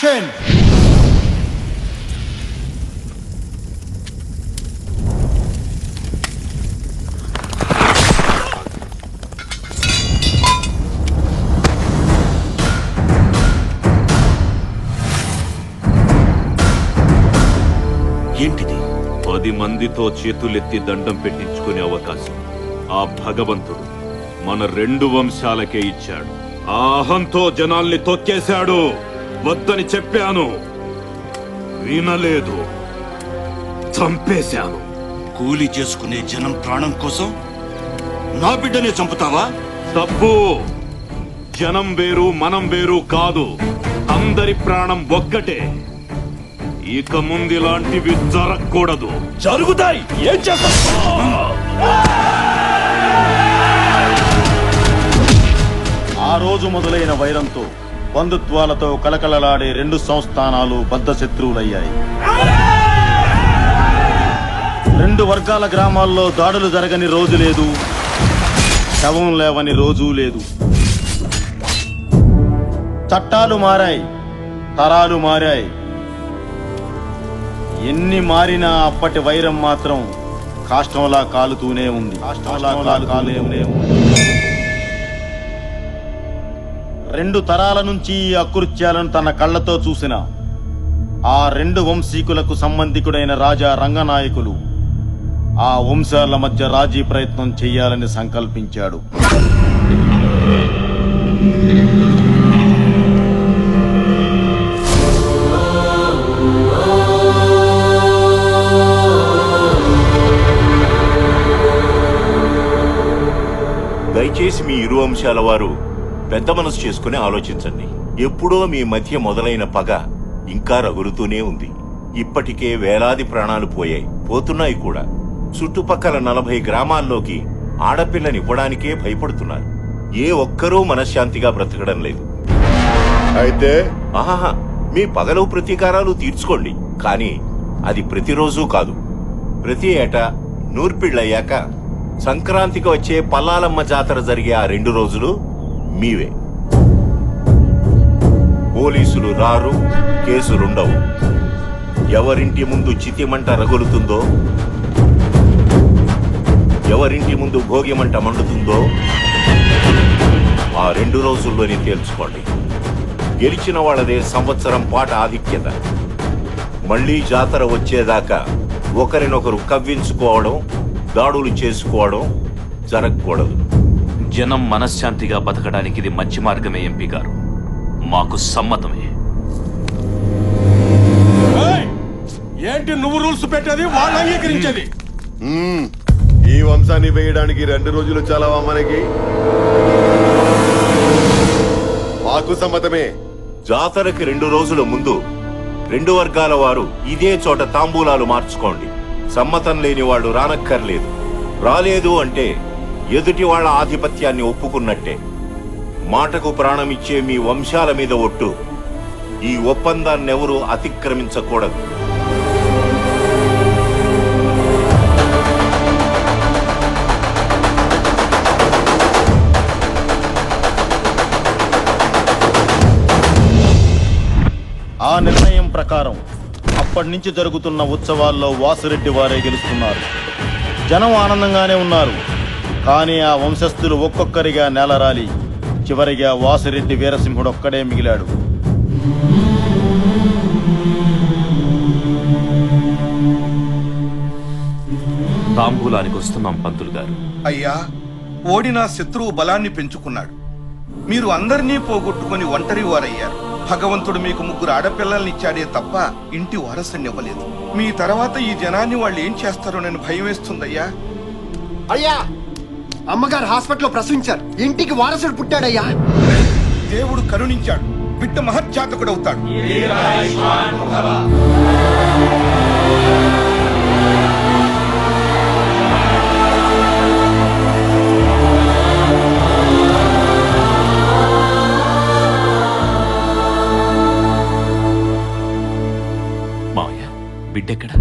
Action! ఏంటిది? 10 మందితో చేతులెత్తి దండం పెట్టించుకునే అవకాశం ఆ భగవంతుడు మన 2 వంశాలకే ఇచ్చాడు. ఆ అహంతో జనాల్ని తొక్కేశాడు. వద్దని చెప్పాను, వినలేదు, చంపేశాను. కూలి చేసుకునే జనం ప్రాణం కోసం నా బిడ్డనే చంపుతావా? తప్పు. జనం వేరు, మనం వేరు కాదు. అందరి ప్రాణం ఒక్కటే. ఇక ముందు ఇలాంటివి జరగకూడదు. జరుగుతాయి. ఏం చేస్తావు? ఆ రోజు మొదలైన వైరంతో బంధుత్వాలతో కలకలలాడే 2 సంస్థానాలు బద్ధ శత్రువులయ్యాయి. 2 వర్గాల గ్రామాల్లో దాడులు జరగని రోజు లేదు, శవం లేవని రోజూ లేదు. చట్టాలు మారాయి, తరాలు మారాయి. ఎన్ని మారినా అప్పటి వైరం మాత్రం కాష్టంలా కాలుతూనే ఉంది. 2 తరాల నుంచి ఈ అకృత్యాలను తన కళ్ళతో చూసిన ఆ 2 వంశీకులకు సంబంధికుడైన రాజా రంగనాయకులు ఆ వంశాల మధ్య రాజీ ప్రయత్నం చెయ్యాలని సంకల్పించాడు. దయచేసి మీ ఇరు వంశాల వారు పెద్ద మనసు చేసుకుని ఆలోచించండి. ఎప్పుడో మీ మధ్య మొదలైన పగ ఇంకా రగులుతూనే ఉంది. ఇప్పటికే వేలాది ప్రాణాలు పోతున్నాయి కూడా. చుట్టుపక్కల 40 గ్రామాల్లోకి ఆడపిల్లనివ్వడానికే భయపడుతున్నారు. ఏ ఒక్కరూ మనశ్శాంతిగా బ్రతకడం లేదు. అయితే ఆహా, మీ పగలు ప్రతీకారాలు తీర్చుకోండి, కానీ అది ప్రతిరోజు కాదు. ప్రతి ఏటా నూర్పిళ్ళయ్యాక సంక్రాంతికి వచ్చే పల్లాలమ్మ జాతర జరిగే ఆ 2 రోజులు మీవే. పోలీసులు రారు, కేసులుండవు. ఎవరింటి ముందు చితిమంట రగులుతుందో, ఎవరింటి ముందు భోగిమంట మండుతుందో ఆ 2 రోజుల్లోనే తేల్చుకోండి. గెలిచిన వాళ్ళదే సంవత్సరం పాట ఆధిక్యత. మళ్లీ జాతర వచ్చేదాకా ఒకరినొకరు కవ్వించుకోవడం, దాడులు చేసుకోవడం జరగకూడదు. జనం మనశ్శాంతిగా బతకడానికి ఇది మంచి మార్గమే ఎంపీ గారు. మాకు సమ్మతమే. ఏంటి నువ్వు రూల్స్ పెట్టేది, వాళ్ళు అంగీకరించేది? ఈ వంశాన్ని వేయడానికి 2 రోజులు చాలవా మనకి? మాకు సమ్మతమే. జాతరకి 2 రోజుల ముందు 2 వర్గాల వారు ఇదే చోట తాంబూలాలు మార్చుకోండి. సమ్మతం లేని వాళ్ళు రానక్కర్లేదు. రాలేదు అంటే ఎదుటి వాళ్ళ ఆధిపత్యాన్ని ఒప్పుకున్నట్టే. మాటకు ప్రాణమిచ్చే మీ వంశాల మీద ఒట్టు. ఈ ఒప్పందాన్నెవరూ అతిక్రమించకూడదు. ఆ నిర్ణయం ప్రకారం అప్పటి నుంచి జరుగుతున్న ఉత్సవాల్లో వాసురెడ్డి వారే గెలుస్తున్నారు. జనం ఆనందంగానే ఉన్నారు. కానీ ఆ వంశస్థులు ఒక్కొక్కరిగా నేలరాలి చివరిగా వాసిరెడ్డి వీరసింహుడు ఒక్కడే మిగిలాడు. తాంబూలానికి వస్తున్నాం పంతులు గారు. అయ్యా, ఓడిన శత్రువు బలాన్ని పెంచుకున్నాడు. మీరు అందరినీ పోగొట్టుకుని ఒంటరి వారయ్యారు. భగవంతుడు మీకు 3 ఆడపిల్లల్ని ఇచ్చాడే తప్ప ఇంటి వారసుని ఇవ్వలేదు. మీ తర్వాత ఈ జనాన్ని వాళ్ళు ఏం చేస్తారో నేను భయం వేస్తుందయ్యా. అయ్యా, అమ్మగారు హాస్పిటల్లో ప్రసవించారు. ఇంటికి వారసుడు పుట్టాడయ్యా. దేవుడు కరుణించాడు. బిడ్డ మహత్జాతకుడవుతాడు. మావయ్య, బిడ్డెక్కడ?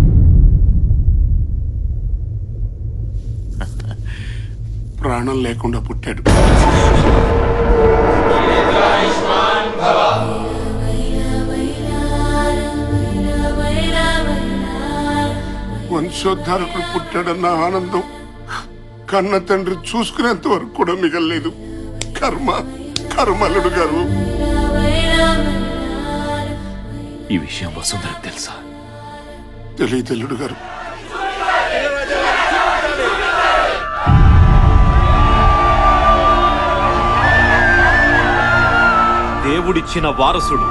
ప్రాణం లేకుండా పుట్టాడు. వంశోద్ధారకుడు పుట్టాడన్న ఆనందం కన్న తండ్రి చూసుకునేంత వరకు కూడా మిగలలేదు. కర్మలుడు గారు. ఈ విషయం వసుంధరకు తెలుసా? తెలియదు గారు. దేవుడిచ్చిన వారసుడు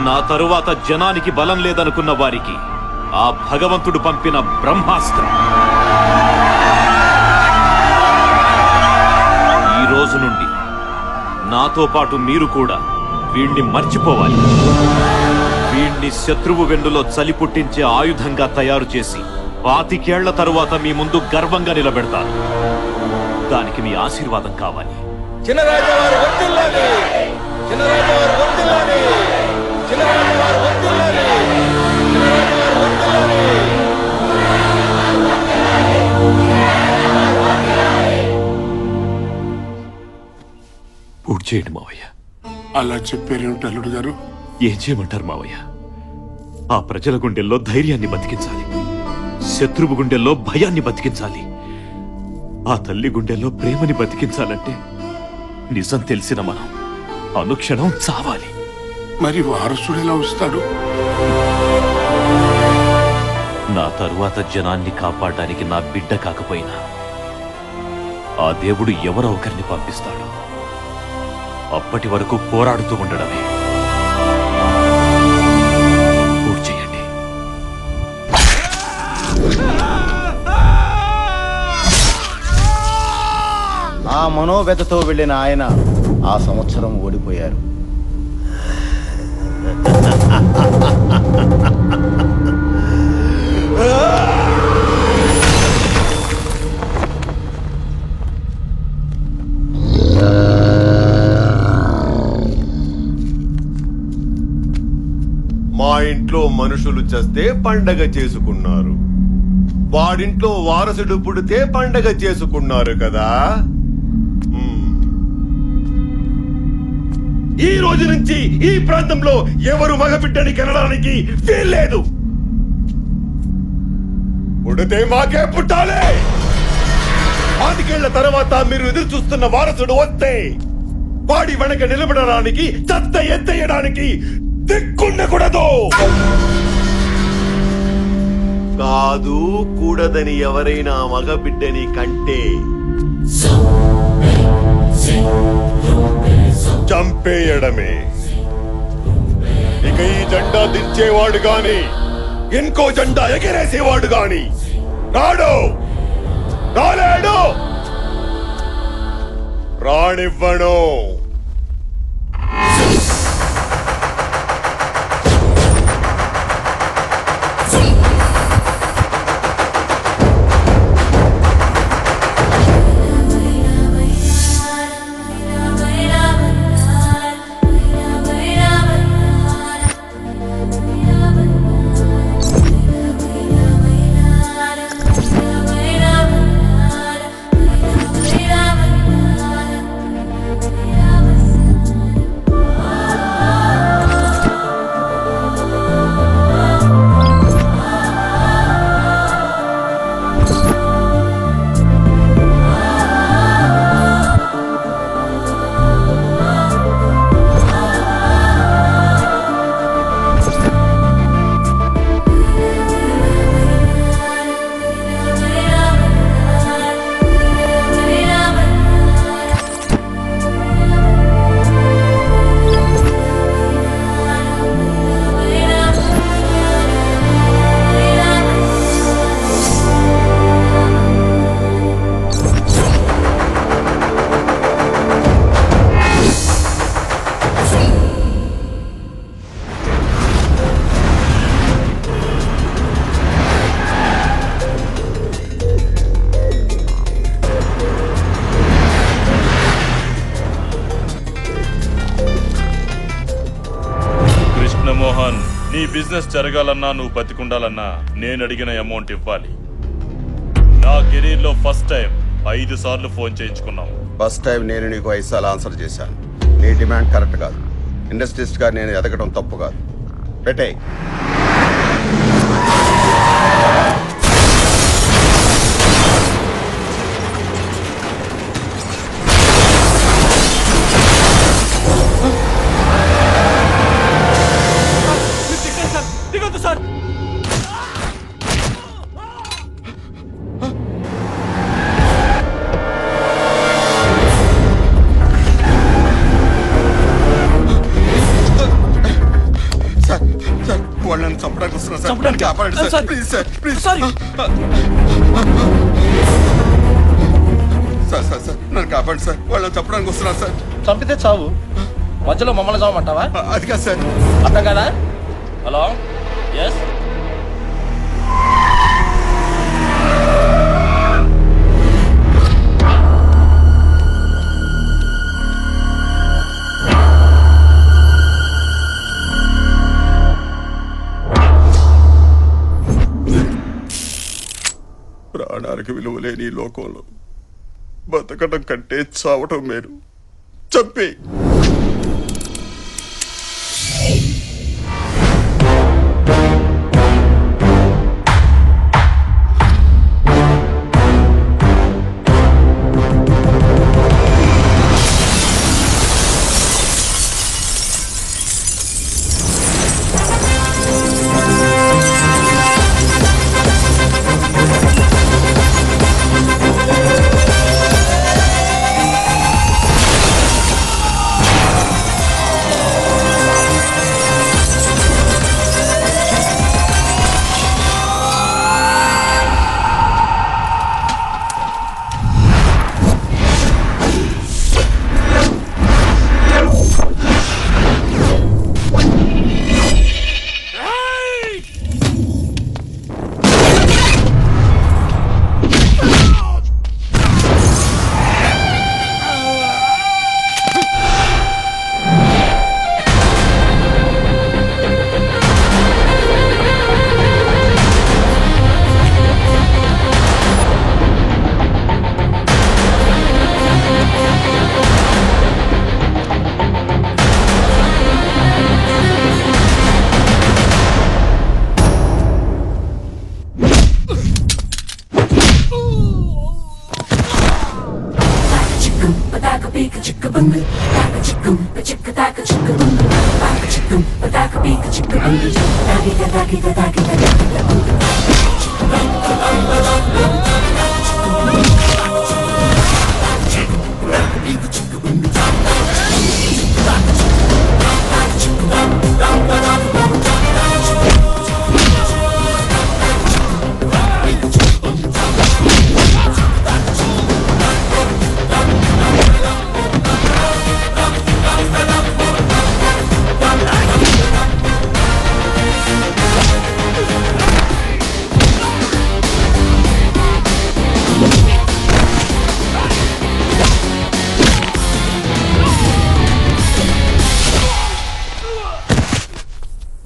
నా తరువాత జనానికి బలం లేదనుకున్న వారికి ఆ భగవంతుడు పంపిన బ్రహ్మాస్త్రం. ఈ రోజు నుండి నాతో పాటు మీరు కూడా వీణ్ణి మర్చిపోవాలి. వీణ్ణి శత్రువు వెన్నులో చలి పుట్టించే ఆయుధంగా తయారు చేసి 25 ఏళ్ల తరువాత మీ ముందు గర్వంగా నిలబెడతాను. దానికి మీ ఆశీర్వాదం కావాలి. పూర్తి చేయండి మావయ్య. అలా చెప్పారేమిటి అల్లుడు గారు? ఏం చేయమంటారు మావయ్య? ఆ ప్రజల గుండెల్లో ధైర్యాన్ని బతికించాలి, శత్రువు గుండెల్లో భయాన్ని బతికించాలి, ఆ తల్లి గుండెల్లో ప్రేమని బతికించాలంటే నిజం తెలిసిన మనం అనుక్షణం చావాలి. మరి వారసుడు ఎలా వస్తాడు? నా తరువాత జనాన్ని కాపాడడానికి నా బిడ్డ కాకపోయినా ఆ దేవుడు ఎవరో ఒకరిని పంపిస్తాడు. అప్పటి వరకు పోరాడుతూ ఉండడమే. పూర్తి చేయండి. ఆ మనోవ్యతతో వెళ్ళిన ఆయన ఆ సంవత్సరం ఓడిపోయారు. మా ఇంట్లో మనుషులు చస్తే పండగ చేసుకున్నారు, వాడింట్లో వారసుడు పుడితే పండగ చేసుకున్నారు కదా. ఈ రోజు నుంచి ఈ ప్రాంతంలో ఎవరు మగబిడ్డని కనడానికి వీల్లేదు. పుడితే మాకే పుట్టాలి. 25 ఏళ్ల తర్వాత మీరు ఎదురు చూస్తున్న వారసుడు వస్తే వాడి వెనక నిలబడడానికి, చెత్త ఎత్తేయడానికి దిక్కుండకూడదు. కాదు కూడదని ఎవరైనా మగబిడ్డని కంటే చంపేయడమే. ఇక ఈ జెండా దించేవాడు గాని ఇంకో జెండా ఎగిరేసేవాడు గాని రాలేడు, రానివ్వను. మోహన్, నీ బిజినెస్ జరగాలన్నా నువ్వు బతికుండాలన్నా నేను అడిగిన అమౌంట్ ఇవ్వాలి. నా కెరీర్ లో ఫస్ట్ టైం 5 సార్లు ఫోన్ చేయించుకున్నావు. ఫస్ట్ టైం నేను నీకు 5 సార్లు ఆన్సర్ చేశాను. నీ డిమాండ్ కరెక్ట్ కాదు. ఇండస్ట్రియలిస్ట్ గా నేను ఎదగడం తప్పు కాదు. పెట్టే. వాళ్ళని చంపడానికి వస్తున్నారు సార్. నన్ను కాపాడండి sir. Please sir, please sir. Sir sir sir నన్ను కాపాడండి సార్. వాళ్ళని చంపడానికి వస్తున్నారు సార్. చంపితే చావు, మధ్యలో మమ్మల్ని చావమంటావా? అది కాదు సార్. అర్థం కదా? Hello, yes. ప్రాణానికి విలువ లేని ఈ లోకంలో బతకడం కంటే చావటం మేలు. చంపి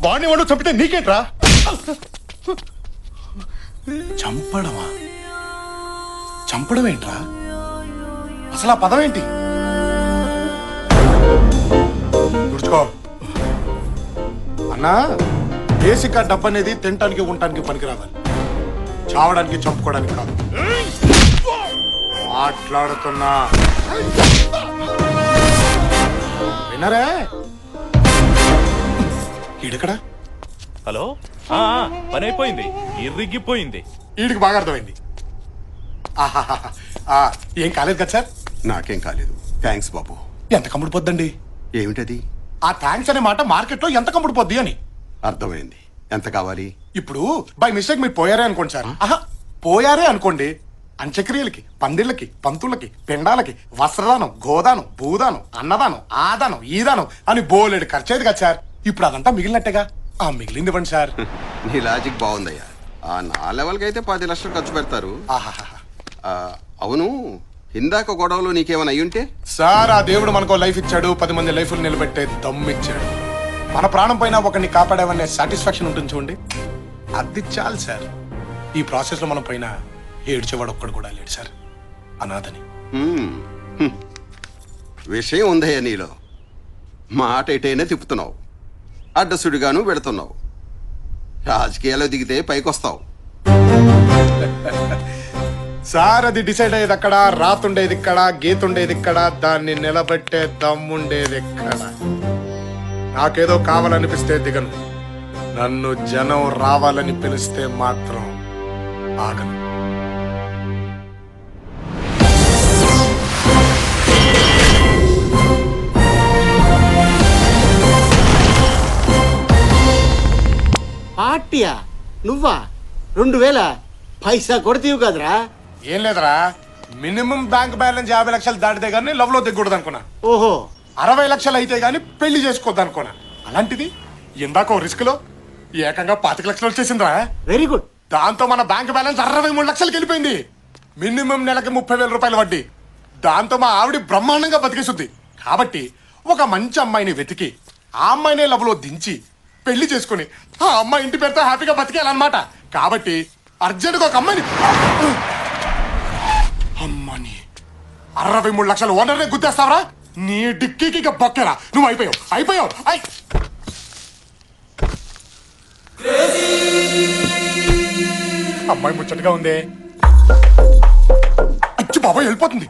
వాడిని వాడు చంపితే నీకేంట్రా? చంపడమా? చంపడం ఏంట్రా? అసలు ఆ పదం ఏంటి? తుడుచుకో అన్నా. బేసిక్ డబ్బు అనేది తినటానికి ఉండటానికి పనికిరావాలి, చావడానికి చంపుకోవడానికి కాదు. మాట్లాడుతున్నా వినరే? ఈడెక్కడా? హలో, పని అయిపోయింది, ఇరిగిపోయింది. వీడికి బాగా అర్థమైంది. ఏం కాలేదు కదా సార్? నాకేం కాలేదు, థ్యాంక్స్ బాబు. ఎంత కమ్ముడు పొద్దండి? ఏమిటది? ఆ థ్యాంక్స్ అనే మాట మార్కెట్ లో ఎంత కమ్ముడు పొద్ది అని. అర్థమైంది. ఎంత కావాలి? ఇప్పుడు బై మిస్టేక్ మీరు పోయారే అనుకోండి సార్. పోయారే అనుకోండి, అంత్యక్రియలకి, పందిళ్ళకి, పంతులకి, పిండాలకి, వస్త్రదానం, గోదానం, భూదానం, అన్నదానం, ఆదానం, ఈదానం అని బోలెడు ఖర్చేది కదా సార్. ఇప్పుడు అదంతా మిగిలినట్టేగా. ఆ మిగిలింది ఇవ్వండి సార్. నీ లాజిక్ బాగుందయ్యా. నా లెవెల్కి అయితే 10 లక్షలు ఖర్చు పెడతారు. అవును, ఇందాక గొడవలో నీకేమైనా అయ్యుంటే? సార్, ఆ దేవుడు మనకో లైఫ్ ఇచ్చాడు, 10 మంది లైఫ్లు నిలబెట్టే దమ్ము ఇచ్చాడు. మన ప్రాణం పైన ఒకరిని కాపాడామనే సాటిస్ఫాక్షన్ ఉంటుంది చూడండి, అది చాలు సార్. ఈ ప్రాసెస్ లో మనం పైన ఏడ్చేవాడు ఒక్కడు కూడా లేడు సార్, అనాథని. విషయం ఉందయ్యా నీలో. మాట ఎటైనా తిప్పుతున్నావు, అడ్డసుడిగాను వెళుతున్నావు. రాజకీయాల్లో దిగితే పైకొస్తావు. సార్ అది డిసైడ్ అయ్యేది అక్కడ, రాతుండేది ఇక్కడ, గీతుండేది ఇక్కడ, దాన్ని నిలబెట్టే దమ్ముండేది ఎక్కడ. నాకేదో కావాలనిపిస్తే దిగను, నన్ను జనం రావాలని పిలిస్తే మాత్రం ఆగను. పార్టీయా? నువ్వా? 2000 పైసా కొడతీవు కదరా? ఏం లేదురా, మినిమం బ్యాంక్ బ్యాలెన్స్ 50 లక్షలు దాటితే గానీ లవ్ లో దిగకూడదు అనుకున్నా. ఓహో, 60 లక్షలు అయితే గానీ పెళ్లి చేసుకోవద్దు అనుకున్నా. అలాంటిది ఇందాక రిస్క్ లో ఏకంగా 25 లక్షలు వచ్చేసిందిరా. Very good. దాంతో మన బ్యాంక్ బ్యాలెన్స్ 63 లక్షలకి వెళ్ళిపోయింది. మినిమం నెలకి 30,000 రూపాయలు వడ్డీ. దాంతో మా ఆవిడ బ్రహ్మాండంగా బతికేస్తుంది. కాబట్టి ఒక మంచి అమ్మాయిని వెతికి ఆ అమ్మాయినే లవ్ లో దించి పెళ్లి చేసుకుని ఆ అమ్మాయి ఇంటి పేరుతో హ్యాపీగా బతికేయాలన్నమాట. కాబట్టి అర్జెంట్గా ఒక అమ్మాయిని అమ్మని 63 లక్షలు ఓనర్నే గుద్దేస్తావరా? నీ డిక్కీకి ఇక బొక్కేరా. నువ్వు అయిపోయావు. అమ్మాయి ముచ్చటగా ఉందే. అచ్చి బాబాయ్ వెళ్ళిపోతుంది.